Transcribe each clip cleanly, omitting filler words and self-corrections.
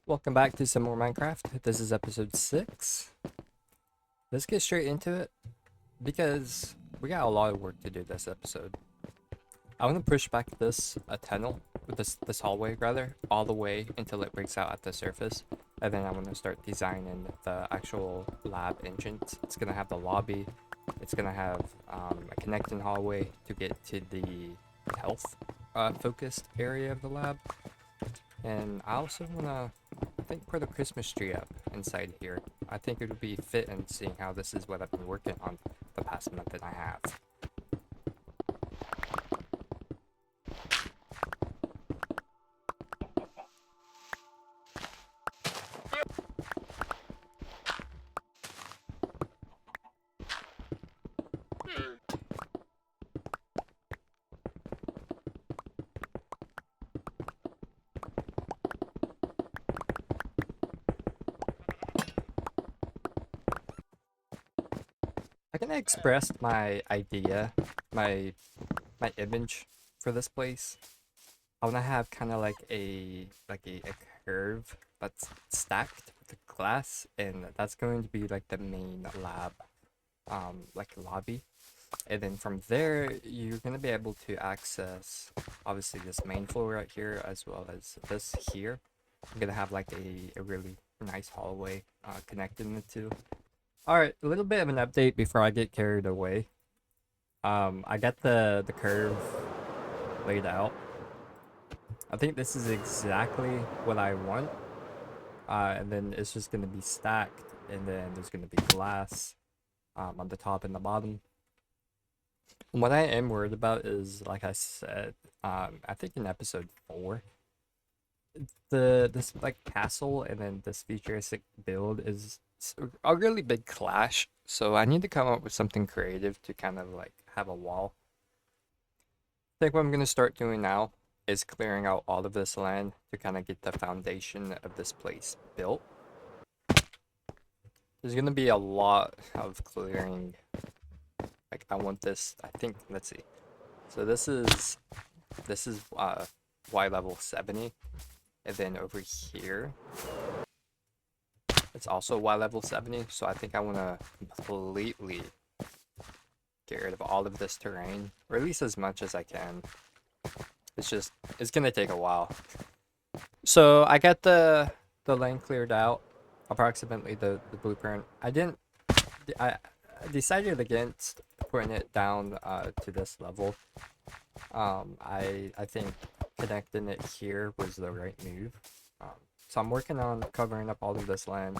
Welcome back to some more Minecraft. This is episode 6. Let's get straight into it because we got a lot of work to do this episode. I want to push back this tunnel, this hallway rather, all the way until it breaks out at the surface. And then I want to start designing the actual lab entrance. It's going to have the lobby. It's going to have a connecting hallway to get to the health focused area of the lab. And I also want to, I think, put a Christmas tree up inside here. I think it would be fitting seeing how this is what I've been working on the past month and a half. I can express my idea, my image for this place. I want to have kind of like a curve that's stacked with glass, and that's going to be like the main lab, like lobby. And then from there, you're gonna be able to access obviously this main floor right here as well as this here. I'm gonna have like a really nice hallway connecting the two. Alright, a little bit of an update before I get carried away. I got the curve laid out. I think this is exactly what I want. And then it's just gonna be stacked, and then there's gonna be glass on the top and the bottom. What I am worried about is, like I said, I think in episode 4, this like castle and then this futuristic build is a really big clash. So I need to come up with something creative to kind of like have a wall. I think what I'm gonna start doing now is clearing out all of this land to kind of get the foundation of this place built. There's gonna be a lot of clearing. Like I want this, I think, let's see. So this is Y level 70. And then over here, it's also Y level 70. So I think I want to completely get rid of all of this terrain, or at least as much as I can. It's gonna take a while. So I got the land cleared out, approximately the blueprint. I decided against putting it down to this level. I think connecting it here was the right move. So I'm working on covering up all of this land.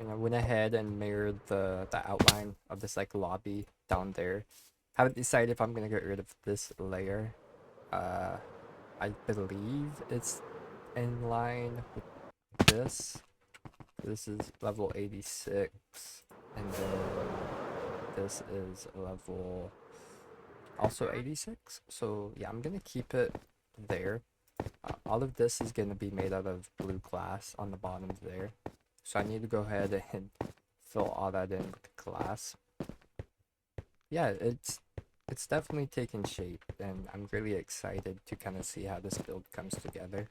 Went ahead and mirrored the outline of this like lobby down there. Haven't decided if I'm gonna get rid of this layer. I believe it's in line with this. This is level 86, and then this is level also 86. So yeah, I'm gonna keep it there. All of this is gonna be made out of blue glass on the bottom there. So I need to go ahead and fill all that in with glass. Yeah, it's definitely taking shape, and I'm really excited to kind of see how this build comes together.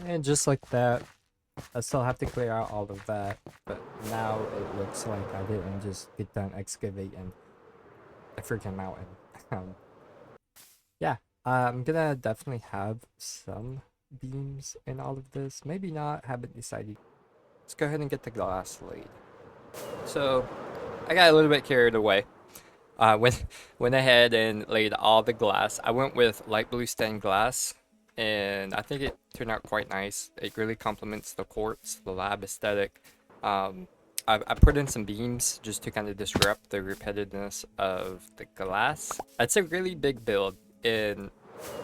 And just like that, I still have to clear out all of that, but now it looks like I didn't just get done excavating a freaking mountain. Um, yeah, I'm gonna definitely have some beams in all of this. Maybe not, haven't decided. Let's go ahead and get the glass laid. So, I got a little bit carried away. Went went ahead and laid all the glass. I went with light blue stained glass, and I think it turned out quite nice. It really complements the quartz, the lab aesthetic. I put in some beams just to kind of disrupt the repetitiveness of the glass. That's a really big build, and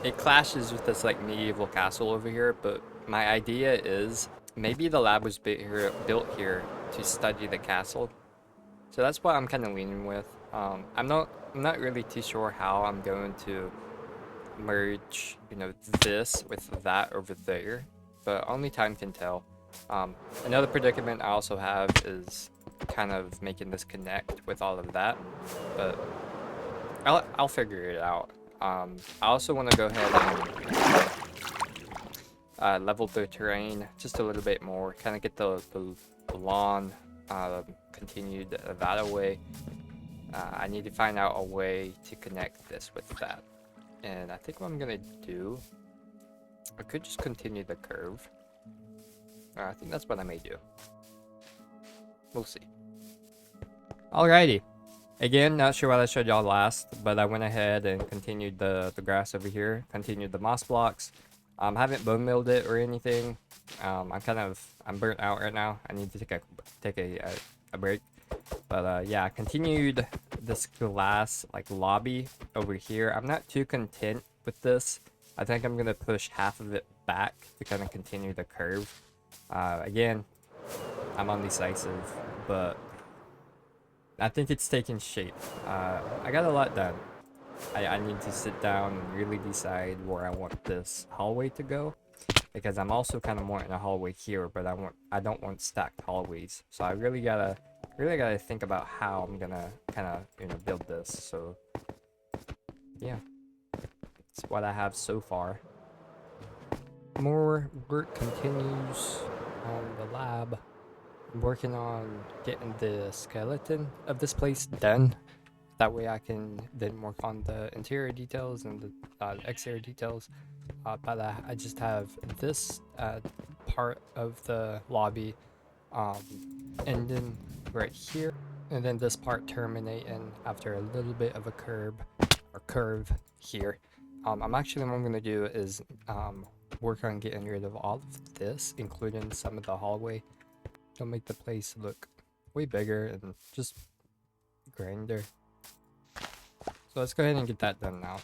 it clashes with this like medieval castle over here. But my idea is maybe the lab was built here to study the castle, so that's what I'm kind of leaning with. I'm not really too sure how I'm going to merge, this with that over there, but only time can tell. Another predicament I also have is kind of making this connect with all of that, but I'll figure it out. I also want to go ahead and level the terrain just a little bit more, kind of get the lawn continued that way. I need to find out a way to connect this with that, and I think what I'm gonna do, I could just continue the curve. I think that's what I may do. We'll see. Alrighty. Again, not sure what I showed y'all last, but I went ahead and continued the grass over here, continued the moss blocks. Haven't bone milled it or anything. I'm burnt out right now. I need to take a break. But yeah, I continued this glass like lobby over here. I'm not too content with this. I think I'm gonna push half of it back to kind of continue the curve. Again, I'm undecisive, but I think it's taking shape. I got a lot done. I need to sit down and really decide where I want this hallway to go, because I'm also kind of wanting a hallway here, but I don't want stacked hallways. So I really gotta think about how I'm gonna kind of build this. So yeah, it's what I have so far. More work continues on the lab. I'm working on getting the skeleton of this place done. That way I can then work on the interior details and the exterior details. But I just have this part of the lobby ending right here, and then this part terminating after a little bit of a curve here. What I'm gonna do is work on getting rid of all of this, including some of the hallway. It'll make the place look way bigger and just grander. So let's go ahead and get that done now.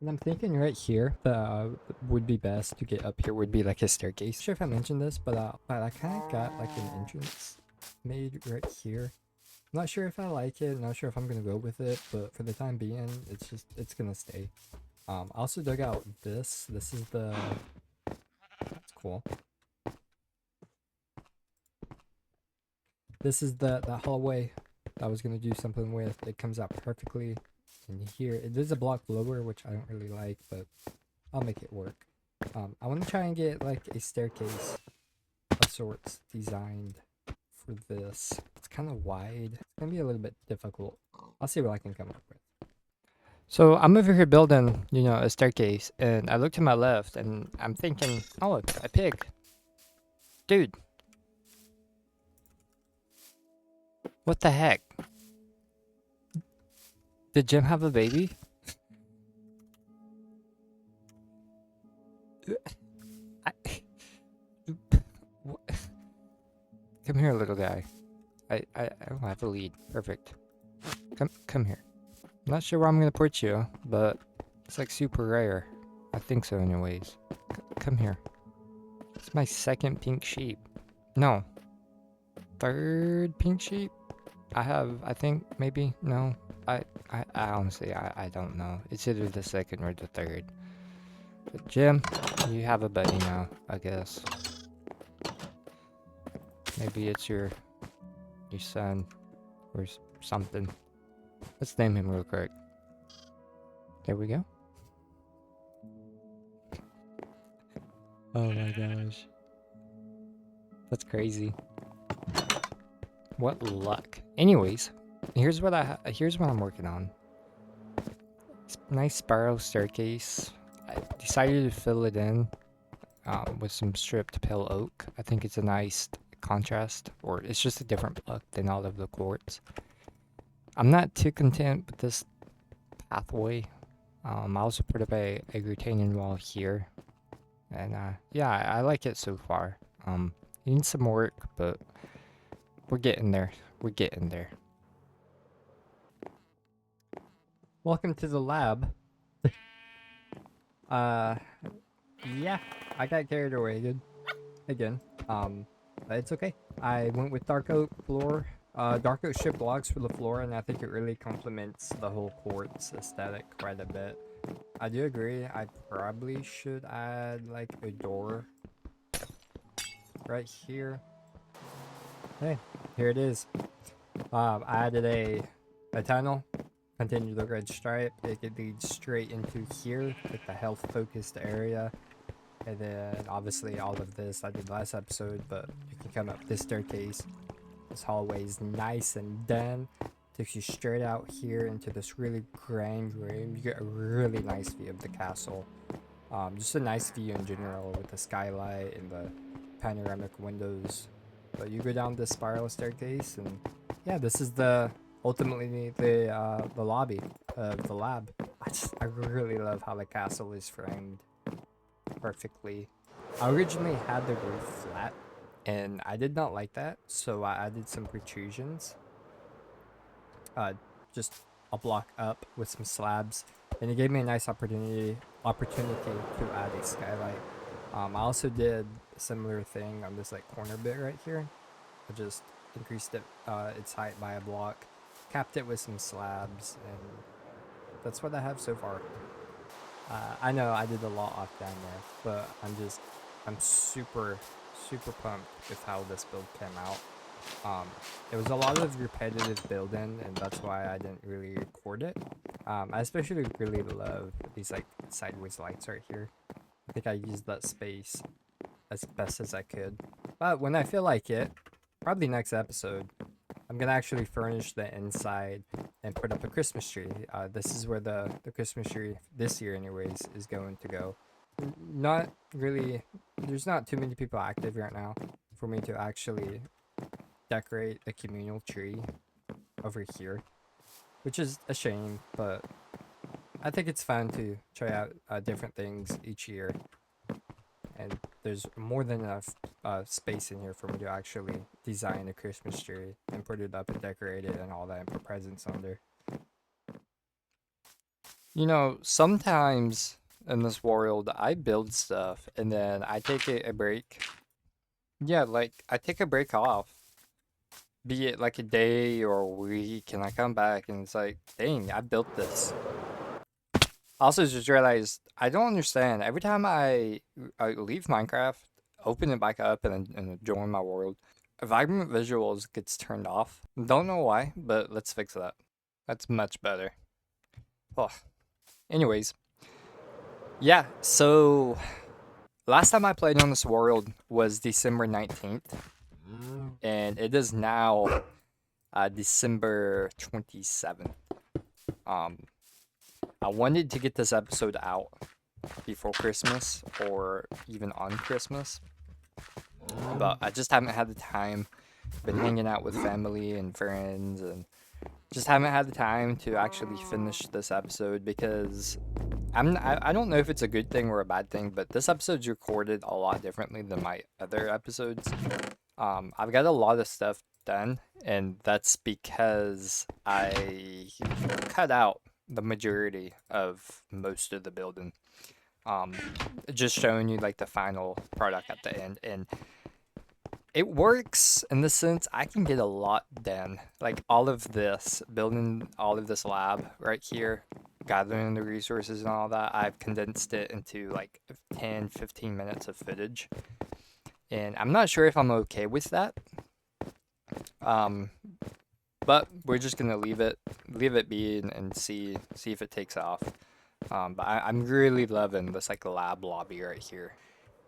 And I'm thinking right here that would be best to get up here would be like a staircase. Not sure if I mentioned this, but I kind of got like an entrance made right here. I'm not sure if I like it. Not sure if I'm gonna go with it, but for the time being, it's gonna stay. I also dug out this. This is the. That's cool. This is the hallway I was gonna do something with. It comes out perfectly in here. It is a block lower, which I don't really like, but I'll make it work. I want to try and get like a staircase of sorts designed for this. It's kind of wide. It's gonna be a little bit difficult. I'll see what I can come up with. So I'm over here building, a staircase, and I look to my left, and I'm thinking, oh, a pig. Dude. What the heck? Did Jim have a baby? Come here, little guy. I have a lead. Perfect. Come here. I'm not sure where I'm gonna put you, but it's like super rare. I think so anyways. Come here. It's my second pink sheep. No. Third pink sheep? I think, maybe, no. I honestly, I don't know. It's either the second or the third. But Jim, you have a buddy now, I guess. Maybe it's your son or something. Let's name him real quick. There we go. Oh my gosh. That's crazy. What luck. Anyways, here's what I'm working on. Nice spiral staircase. I decided to fill it in with some stripped pale oak. I think it's a nice contrast, or it's just a different look than all of the quartz. I'm not too content with this pathway. I also put up a retaining wall here, and yeah, I like it so far. It needs some work, but we're getting there. We're getting there. Welcome to the lab. Yeah, I got carried away again. It's okay. I went with dark oak floor. Dark oak strip blocks for the floor, and I think it really complements the whole quartz aesthetic quite a bit. I do agree. I probably should add like a door right here. Hey, here it is. I added a tunnel, continue the red stripe. It could lead straight into here, like the health focused area. And then obviously all of this I did last episode, but you can come up this staircase. This hallway is nice and done. Takes you straight out here into this really grand room. You get a really nice view of the castle. Just a nice view in general with the skylight and the panoramic windows. But you go down this spiral staircase, and yeah, this is ultimately the lobby of the lab. I really love how the castle is framed perfectly. I originally had the roof flat, and I did not like that, so I added some protrusions. Just a block up with some slabs, and it gave me a nice opportunity to add a skylight. I also did a similar thing on this like corner bit right here. I just increased its height by a block, capped it with some slabs, and that's what I have so far. I know I did a lot off down there, but I'm super pumped with how this build came out. It was a lot of repetitive building, and that's why I didn't really record it. I especially really love these like sideways lights right here. I think I used that space as best as I could. But when I feel like it, probably next episode, I'm gonna actually furnish the inside and put up a Christmas tree. This is where the Christmas tree this year, anyways, is going to go. Not really. There's not too many people active right now for me to actually decorate a communal tree over here, which is a shame, but I think it's fun to try out different things each year, and there's more than enough space in here for me to actually design a Christmas tree and put it up and decorate it and all that and put presents under. You know, sometimes in this world I build stuff and then I take a break. Yeah, like I take a break off, be it like a day or a week, and I come back and it's like, dang, I built this. Also, just realized I don't understand. Every time I leave Minecraft, open it back up, and join my world, Vibrant Visuals gets turned off. Don't know why, but let's fix that. That's much better. Oh. Anyways, yeah. So last time I played on this world was December 19th, and it is now December 27th. I wanted to get this episode out before Christmas or even on Christmas, but I just haven't had the time. Been hanging out with family and friends, and just haven't had the time to actually finish this episode because I don't know if it's a good thing or a bad thing, but this episode's recorded a lot differently than my other episodes. I've got a lot of stuff done, and that's because I cut out the majority of most of the building. Just showing you like the final product at the end, and it works in the sense I can get a lot done. Like all of this, building all of this lab right here, gathering the resources and all that, I've condensed it into like 10-15 minutes of footage. And I'm not sure if I'm okay with that. But we're just gonna leave it be and see if it takes off. But I'm really loving this like lab lobby right here.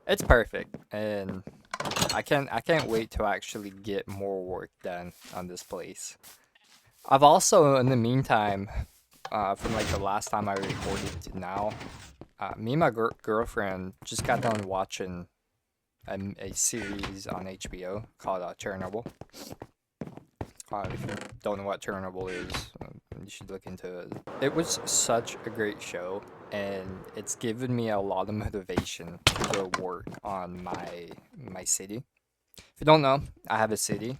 It's perfect, and I can't wait to actually get more work done on this place. I've also, in the meantime, from like the last time I recorded to now, me and my girlfriend just got done watching a series on HBO called Chernobyl. If you don't know what Chernobyl is, you should look into it. It was such a great show, and it's given me a lot of motivation to go work on my city. If you don't know, I have a city.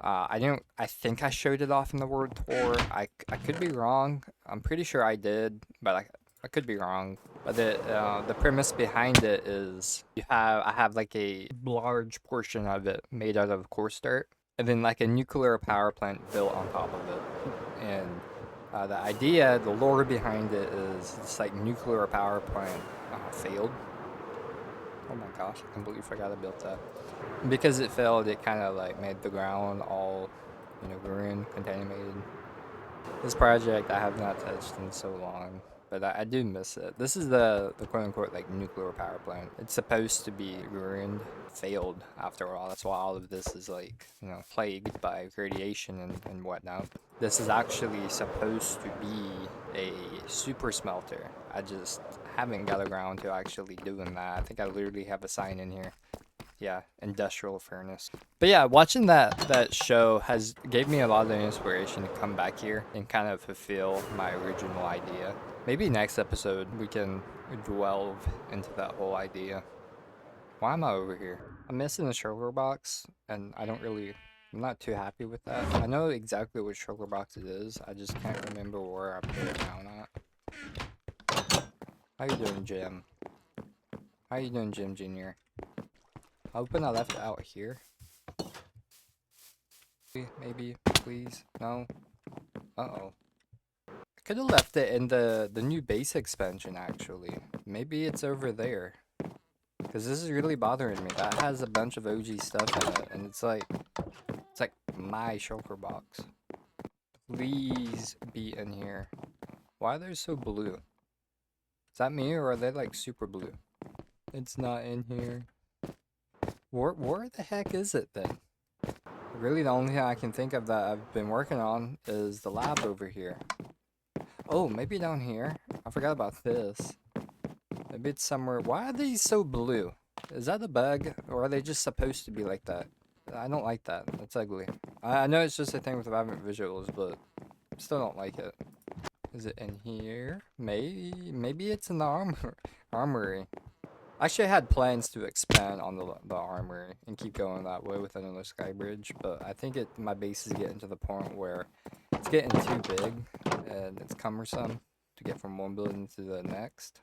I think I showed it off in the world tour. I could be wrong. I'm pretty sure I did, but I could be wrong. But the premise behind it is I have like a large portion of it made out of coarse dirt, and then like a nuclear power plant built on top of it. And the idea, the lore behind it is this like nuclear power plant failed, Oh my gosh, I completely forgot I built that. And because it failed, it kind of like made the ground all, ruined, contaminated. This project I have not touched in so long, but I do miss it. This is the quote unquote like nuclear power plant. It's supposed to be ruined, failed after all. That's why all of this is like, plagued by radiation and whatnot. This is actually supposed to be a super smelter. I just haven't got around to actually doing that. I think I literally have a sign in here. Yeah, industrial furnace. But yeah, watching that show has gave me a lot of inspiration to come back here and kind of fulfill my original idea. Maybe next episode we can delve into that whole idea. Why am I over here? I'm missing a sugar box, and I'm not too happy with that. I know exactly what sugar box it is. I just can't remember where I put it down at. How you doing, Jim? How you doing, Jim Jr.? I hoping I left it out here. Maybe, please, no. Uh-oh. I could have left it in the new base expansion, actually. Maybe it's over there. Because this is really bothering me. That has a bunch of OG stuff in it, and it's like my shulker box. Please be in here. Why are they so blue? Is that me, or are they like super blue? It's not in here. Where the heck is it then? Really, the only thing I can think of that I've been working on is the lab over here. Oh, maybe down here? I forgot about this. Maybe it's somewhere. Why are these so blue? Is that a bug, or are they just supposed to be like that? I don't like that. That's ugly. I know it's just a thing with Vibrant Visuals, but still don't like it. Is it in here? Maybe it's in the armory. Actually, I had plans to expand on the armory and keep going that way with another sky bridge, but I think my base is getting to the point where it's getting too big and it's cumbersome to get from one building to the next.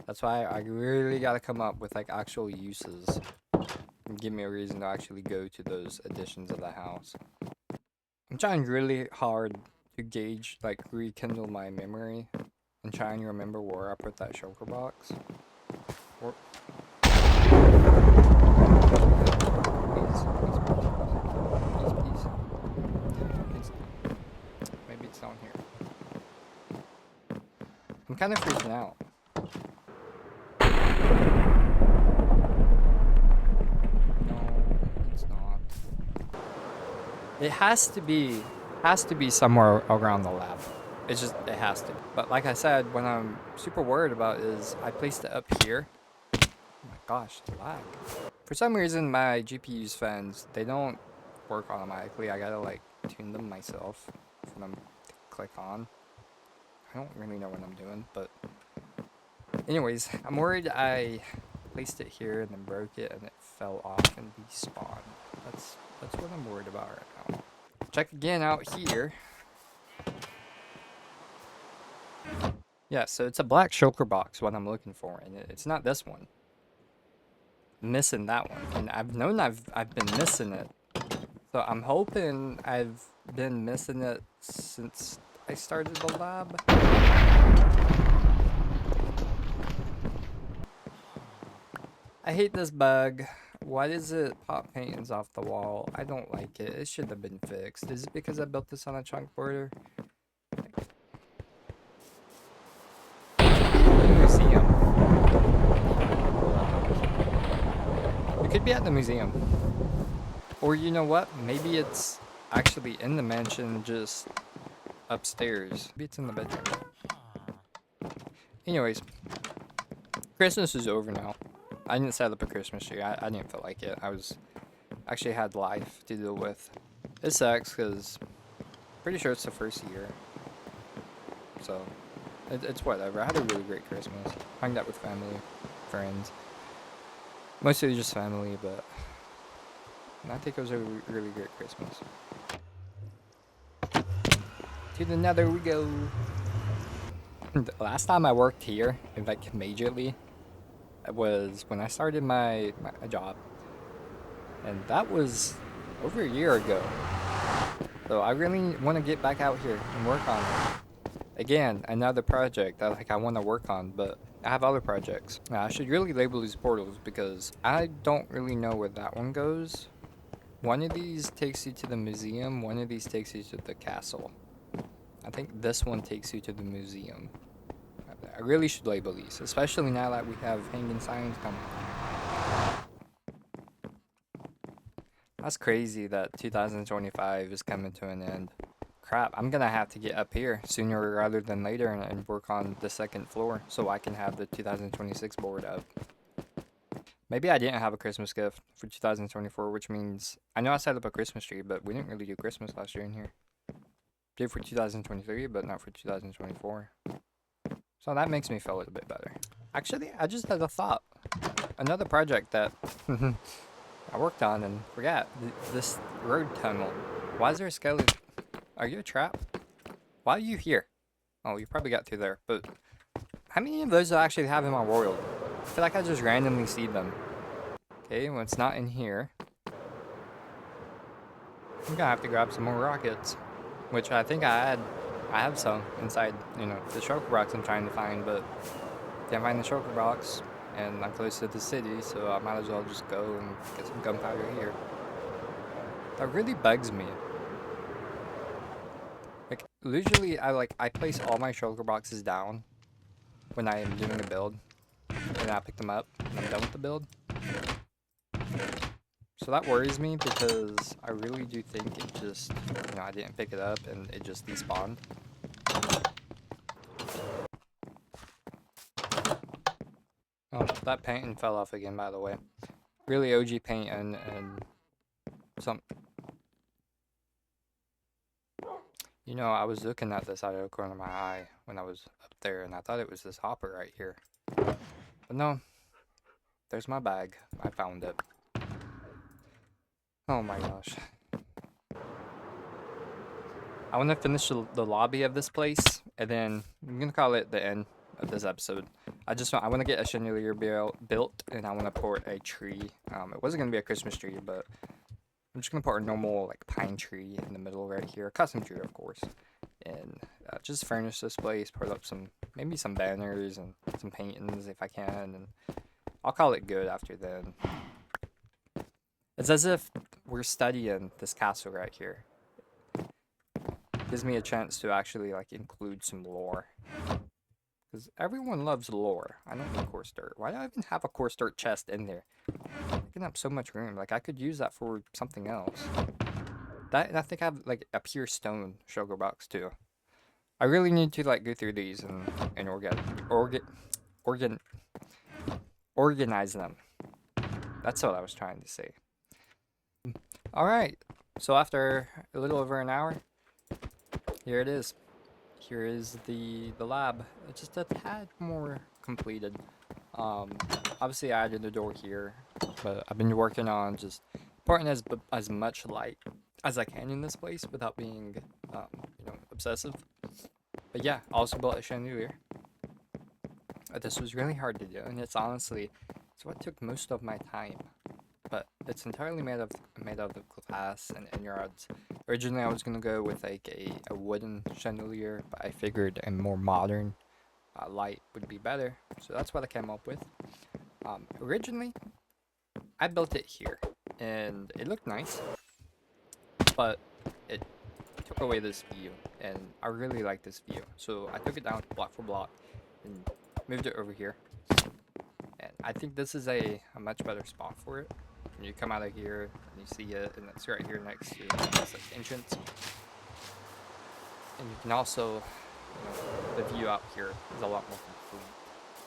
That's why I really gotta come up with like actual uses and give me a reason to actually go to those additions of the house. I'm trying really hard to gauge, like rekindle my memory and trying to remember where I put that shulker box. Or please. Maybe it's down here. I'm kind of freaking out. No, it's not. It has to be somewhere around the lab. It has to. But like I said, what I'm super worried about is I placed it up here. Oh my gosh, the lag. For some reason, my GPU's fans, they don't work automatically. I gotta like tune them myself for them to click on. I don't really know what I'm doing, but anyways, I'm worried I placed it here and then broke it and it fell off and despawned. That's what I'm worried about right now. Check again out here. Yeah, so it's a black shulker box, what I'm looking for, and it's not this one. I'm missing that one, and I've known I've been missing it. So I'm hoping I've been missing it since I started the lab. I hate this bug. Why does it pop paintings off the wall? I don't like it. It should have been fixed. Is it because I built this on a chunk border? Museum. It could be at the museum. Or you know what? Maybe it's actually in the mansion, just upstairs. Maybe it's in the bedroom. Anyways, Christmas is over now. I didn't set up a Christmas tree. I didn't feel like it. Actually had life to deal with. It sucks because pretty sure it's the first year. So it's whatever. I had a really great Christmas. Hung out with family, friends. Mostly just family, but I think it was a really great Christmas. To the nether we go. The last time I worked here, like majorly, was when I started my job, and that was over a year ago. So I really want to get back out here and work on it. Again, another project that like I want to work on, but I have other projects. I should really label these portals because I don't really know where that one goes. One of these takes you to the museum, one of these takes you to the castle. I think this one takes you to the museum. I really should label these, especially now that we have hanging signs coming. That's crazy that 2025 is coming to an end. Crap, I'm gonna have to get up here sooner rather than later and work on the second floor so I can have the 2026 board up. Maybe I didn't have a Christmas gift for 2024, which means I know I set up a Christmas tree, but we didn't really do Christmas last year in here. Did for 2023, but not for 2024. So that makes me feel a little bit better. Actually, I just had a thought. Another project that I worked on and forgot. This road tunnel. Why is there a skeleton? Are you a trap? Why are you here? Oh, you probably got through there. But how many of those do I actually have in my world? I feel like I just randomly see them. Okay, well it's not in here. I'm gonna have to grab some more rockets. Which I think I have some inside, the shulker box I'm trying to find, but can't find the shulker box. And I'm close to the city, so I might as well just go and get some gunpowder here. That really bugs me. Like, usually I place all my shulker boxes down when I am doing a build. And I pick them up and I'm done with the build. So that worries me because I really do think it just, I didn't pick it up and it just despawned. Oh, that painting fell off again, by the way. Really OG paint and some... I was looking at this out of the corner of my eye when I was up there, and I thought it was this hopper right here. But no. There's my bag. I found it. Oh my gosh. I want to finish the lobby of this place, and then I'm going to call it the end of this episode. I want to get a chandelier built, and I want to port a tree. It wasn't going to be a Christmas tree, but I'm just going to put a normal pine tree in the middle right here. A custom tree, of course. And just furnish this place, put up maybe some banners and some paintings if I can, and I'll call it good after then. It's as if we're studying this castle right here. Gives me a chance to actually include some lore. Because everyone loves lore. I don't need coarse dirt. Why do I even have a coarse dirt chest in there? Taking up so much room. I could use that for something else. That, and I think I have a pure stone shulker box too. I really need to go through these and organize them. That's what I was trying to say. Alright, so after a little over an hour, here it is. Here is the lab. It's just a tad more completed. Obviously I added a door here, but I've been working on just putting as much light as I can in this place without being, obsessive. But yeah, I also built a chandelier. This was really hard to do, and it's what took most of my time. But it's entirely made of glass and emeralds. Originally, I was gonna go with a wooden chandelier, but I figured a more modern light would be better, so that's what I came up with. Originally, I built it here, and it looked nice, but it took away this view, and I really like this view, so I took it down block for block and moved it over here. And I think this is a much better spot for it. And you come out of here and you see it, and it's right here next to the entrance. And you can also, the view out here is a lot more complete.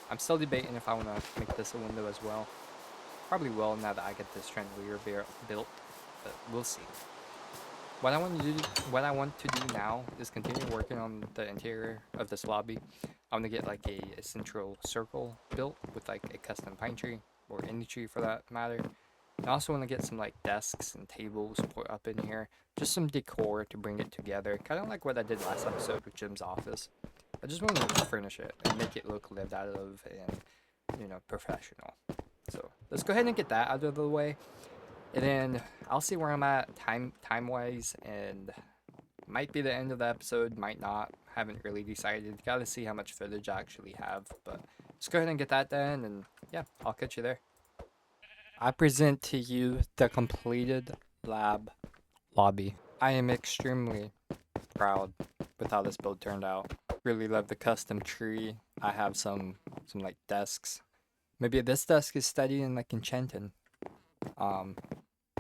I'm still debating if I want to make this a window as well. Probably will now that I get this chandelier built, but we'll see. What I want to do now is continue working on the interior of this lobby. I want to get a central circle built with a custom pine tree, or any tree for that matter. I also want to get some desks and tables put up in here, just some decor to bring it together, kind of like what I did last episode with Jim's office. I just want to furnish it and make it look lived out of and professional. So let's go ahead and get that out of the way, and then I'll see where I'm at time wise and Might be the end of the episode, might not. Haven't really decided. Gotta see how much footage I actually have. But let's go ahead and get that done, and yeah, I'll catch you there. I present to you the completed lab lobby. I am extremely proud with how this build turned out. Really love the custom tree. I have some like desks. Maybe this desk is studying like enchanting. And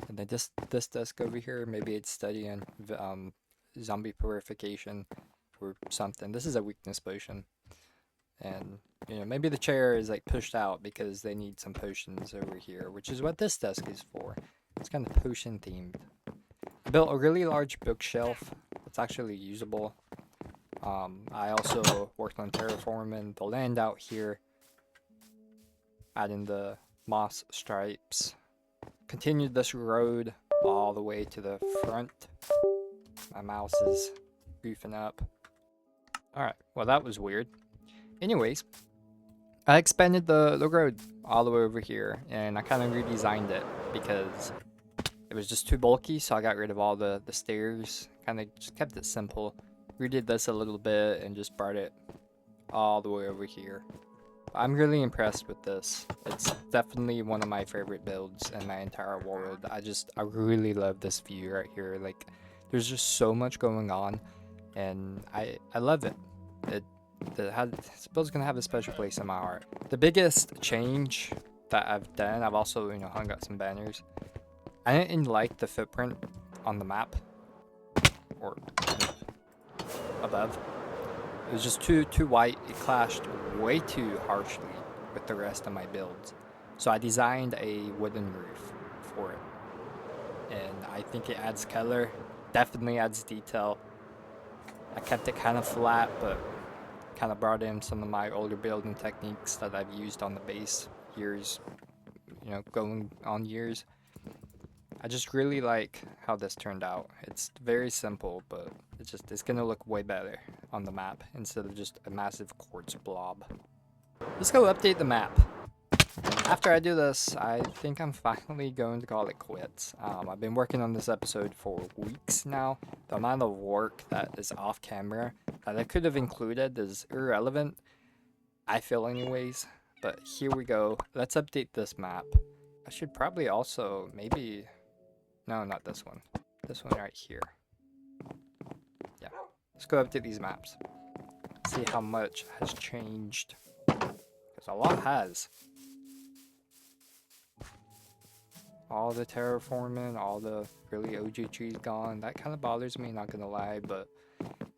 then this desk over here, maybe it's studying zombie purification or something. This is a weakness potion. And maybe the chair is like pushed out because they need some potions over here, which is what this desk is for. It's kind of potion themed. I built a really large bookshelf that's actually usable. I also worked on terraforming the land out here, adding the moss stripes. Continued this road all the way to the front. My mouse is goofing up. Alright, well that was weird. Anyways, I expanded the road all the way over here, and I kind of redesigned it because it was just too bulky, so I got rid of all the stairs. Kind of just kept it simple. Redid this a little bit and just brought it all the way over here. I'm really impressed with this. It's definitely one of my favorite builds in my entire world. I really love this view right here. Like, there's just so much going on, and I love it. This build's gonna have a special place in my heart. The biggest change that I've done, I've also hung out some banners. I didn't like the footprint on the map or above. It was just too white. It clashed way too harshly with the rest of my builds. So I designed a wooden roof for it. And I think it adds color, definitely adds detail. I kept it kind of flat, but kind of brought in some of my older building techniques that I've used on the base years, going on years. I just really like how this turned out. It's very simple, but it's gonna look way better on the map instead of just a massive quartz blob. Let's go update the map. After I do this, I think I'm finally going to call it quits. I've been working on this episode for weeks now. The amount of work that is off camera that I could have included is irrelevant, I feel anyways. But here we go. Let's update this map. I should probably also maybe... No, not this one. This one right here. Yeah. Let's go update these maps. See how much has changed. Because a lot has. All the terraforming, all the really OG trees gone. That kind of bothers me, not gonna lie, but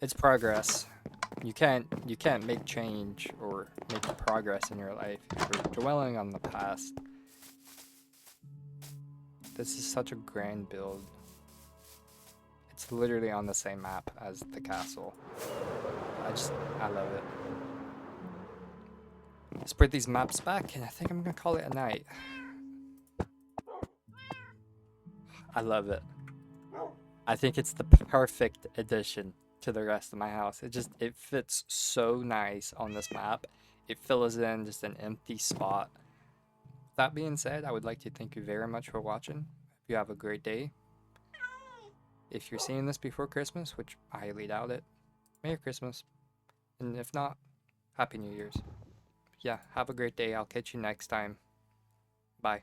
it's progress. You can't make change or make progress in your life if you're dwelling on the past. This is such a grand build. It's literally on the same map as the castle. I love it. Let's put these maps back, and I think I'm gonna call it a night. I love it. I think it's the perfect addition to the rest of my house. It fits so nice on this map. It fills in just an empty spot. That being said, I would like to thank you very much for watching. Hope you have a great day. If you're seeing this before Christmas, which I highly doubt it, Merry Christmas. And if not, Happy New Year's. Yeah, have a great day. I'll catch you next time. Bye.